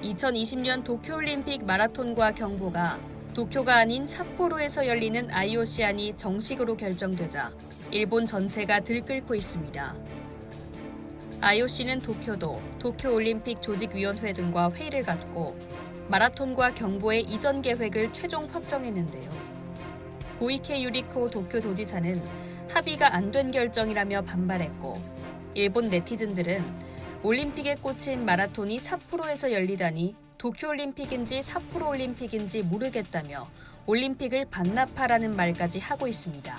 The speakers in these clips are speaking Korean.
2020년 도쿄올림픽 마라톤과 경보가 도쿄가 아닌 삿포로에서 열리는 IOC안이 정식으로 결정되자 일본 전체가 들끓고 있습니다. IOC는 도쿄도, 도쿄올림픽 조직위원회 등과 회의를 갖고 마라톤과 경보의 이전 계획을 최종 확정했는데요. 고이케 유리코 도쿄도지사는 합의가 안 된 결정이라며 반발했고, 일본 네티즌들은 올림픽에 꽂힌 마라톤이 삿포로에서 열리다니 도쿄올림픽인지 삿포로올림픽인지 모르겠다며 올림픽을 반납하라는 말까지 하고 있습니다.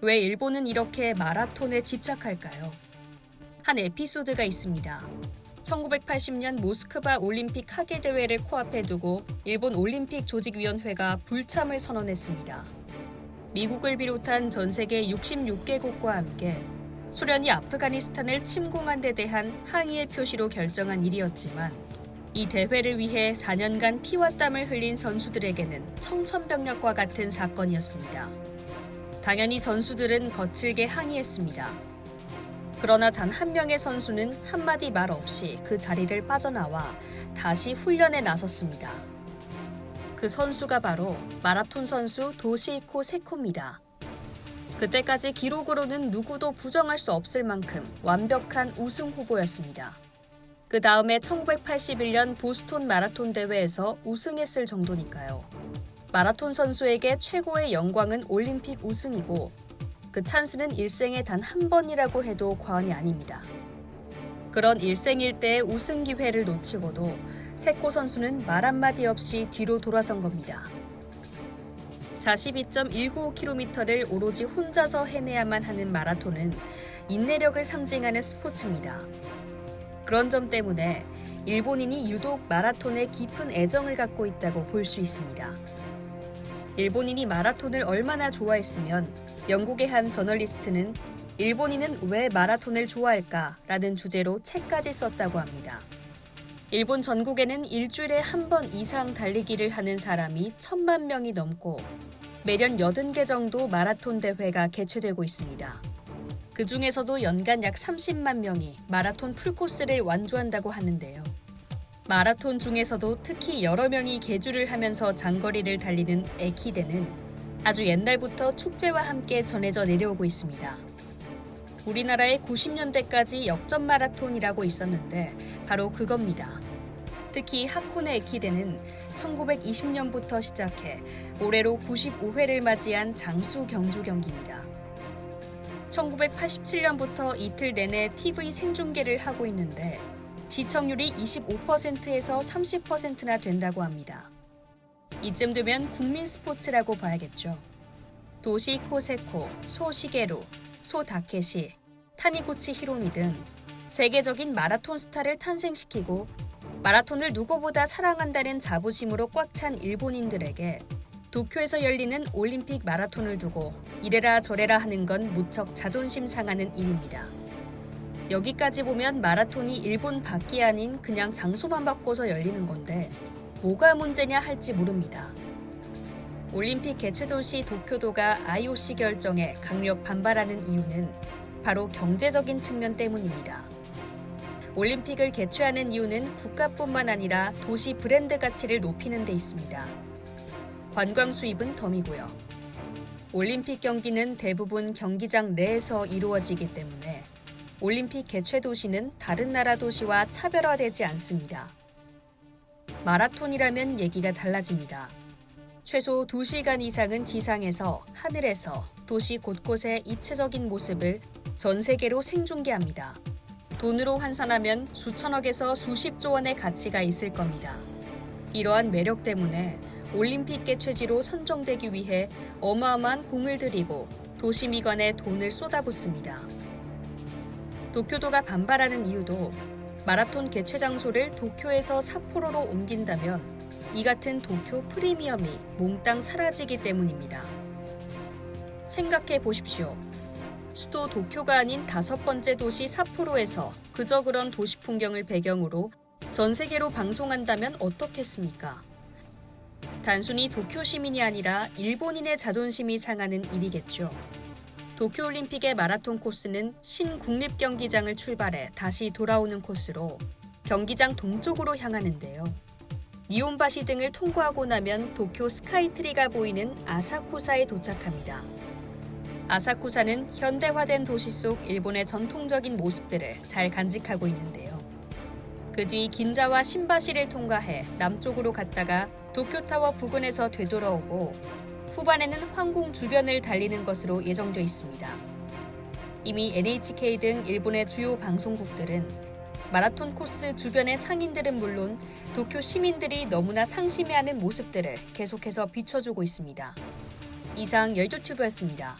왜 일본은 이렇게 마라톤에 집착할까요? 한 에피소드가 있습니다. 1980년 모스크바 올림픽 하계대회를 코앞에 두고 일본 올림픽 조직위원회가 불참을 선언했습니다. 미국을 비롯한 전 세계 66개국과 함께 소련이 아프가니스탄을 침공한 데 대한 항의의 표시로 결정한 일이었지만 이 대회를 위해 4년간 피와 땀을 흘린 선수들에게는 청천벽력과 같은 사건이었습니다. 당연히 선수들은 거칠게 항의했습니다. 그러나 단 한 명의 선수는 한마디 말 없이 그 자리를 빠져나와 다시 훈련에 나섰습니다. 그 선수가 바로 마라톤 선수 도시히코 세코입니다. 그때까지 기록으로는 누구도 부정할 수 없을 만큼 완벽한 우승 후보였습니다. 그 다음에 1981년 보스톤 마라톤 대회에서 우승했을 정도니까요. 마라톤 선수에게 최고의 영광은 올림픽 우승이고 그 찬스는 일생에 단 한 번이라고 해도 과언이 아닙니다. 그런 일생일대의 우승 기회를 놓치고도 세코 선수는 말 한마디 없이 뒤로 돌아선 겁니다. 42.195km를 오로지 혼자서 해내야만 하는 마라톤은 인내력을 상징하는 스포츠입니다. 그런 점 때문에 일본인이 유독 마라톤에 깊은 애정을 갖고 있다고 볼 수 있습니다. 일본인이 마라톤을 얼마나 좋아했으면 영국의 한 저널리스트는 일본인은 왜 마라톤을 좋아할까라는 주제로 책까지 썼다고 합니다. 일본 전국에는 일주일에 한 번 이상 달리기를 하는 사람이 1,000만 명이 넘고 매년 80개 정도 마라톤 대회가 개최되고 있습니다. 그 중에서도 연간 약 30만 명이 마라톤 풀코스를 완주한다고 하는데요. 마라톤 중에서도 특히 여러 명이 계주를 하면서 장거리를 달리는 에키데는 아주 옛날부터 축제와 함께 전해져 내려오고 있습니다. 우리나라에 90년대까지 역전 마라톤이라고 있었는데 바로 그겁니다. 특히 하코네 에키데는 1920년부터 시작해 올해로 95회를 맞이한 장수 경주 경기입니다. 1987년부터 이틀 내내 TV 생중계를 하고 있는데 시청률이 25%에서 30%나 된다고 합니다. 이쯤 되면 국민 스포츠라고 봐야겠죠. 도시히코 세코, 소 시게루, 소 다케시, 타니구치 히로미 등 세계적인 마라톤 스타를 탄생시키고 마라톤을 누구보다 사랑한다는 자부심으로 꽉 찬 일본인들에게 도쿄에서 열리는 올림픽 마라톤을 두고 이래라 저래라 하는 건 무척 자존심 상하는 일입니다. 여기까지 보면 마라톤이 일본 밖이 아닌 그냥 장소만 바꿔서 열리는 건데 뭐가 문제냐 할지 모릅니다. 올림픽 개최도시 도쿄도가 IOC 결정에 강력 반발하는 이유는 바로 경제적인 측면 때문입니다. 올림픽을 개최하는 이유는 국가뿐만 아니라 도시 브랜드 가치를 높이는 데 있습니다. 관광 수입은 덤이고요. 올림픽 경기는 대부분 경기장 내에서 이루어지기 때문에 올림픽 개최 도시는 다른 나라 도시와 차별화되지 않습니다. 마라톤이라면 얘기가 달라집니다. 최소 2시간 이상은 지상에서, 하늘에서, 도시 곳곳의 입체적인 모습을 전 세계로 생중계합니다. 돈으로 환산하면 수천억에서 수십조 원의 가치가 있을 겁니다. 이러한 매력 때문에 올림픽 개최지로 선정되기 위해 어마어마한 공을 들이고 도시미관에 돈을 쏟아붓습니다. 도쿄도가 반발하는 이유도 마라톤 개최 장소를 도쿄에서 삿포로로 옮긴다면 이 같은 도쿄 프리미엄이 몽땅 사라지기 때문입니다. 생각해 보십시오. 수도 도쿄가 아닌 5번째 도시 삿포로에서 그저 그런 도시 풍경을 배경으로 전 세계로 방송한다면 어떻겠습니까? 단순히 도쿄 시민이 아니라 일본인의 자존심이 상하는 일이겠죠. 도쿄올림픽의 마라톤 코스는 신국립경기장을 출발해 다시 돌아오는 코스로 경기장 동쪽으로 향하는데요. 니온바시 등을 통과하고 나면 도쿄 스카이트리가 보이는 아사쿠사에 도착합니다. 아사쿠사는 현대화된 도시 속 일본의 전통적인 모습들을 잘 간직하고 있는데요. 그 뒤 긴자와 신바시를 통과해 남쪽으로 갔다가 도쿄타워 부근에서 되돌아오고 후반에는 황궁 주변을 달리는 것으로 예정돼 있습니다. 이미 NHK 등 일본의 주요 방송국들은 마라톤 코스 주변의 상인들은 물론 도쿄 시민들이 너무나 상심해하는 모습들을 계속해서 비춰주고 있습니다. 이상 열두튜브였습니다.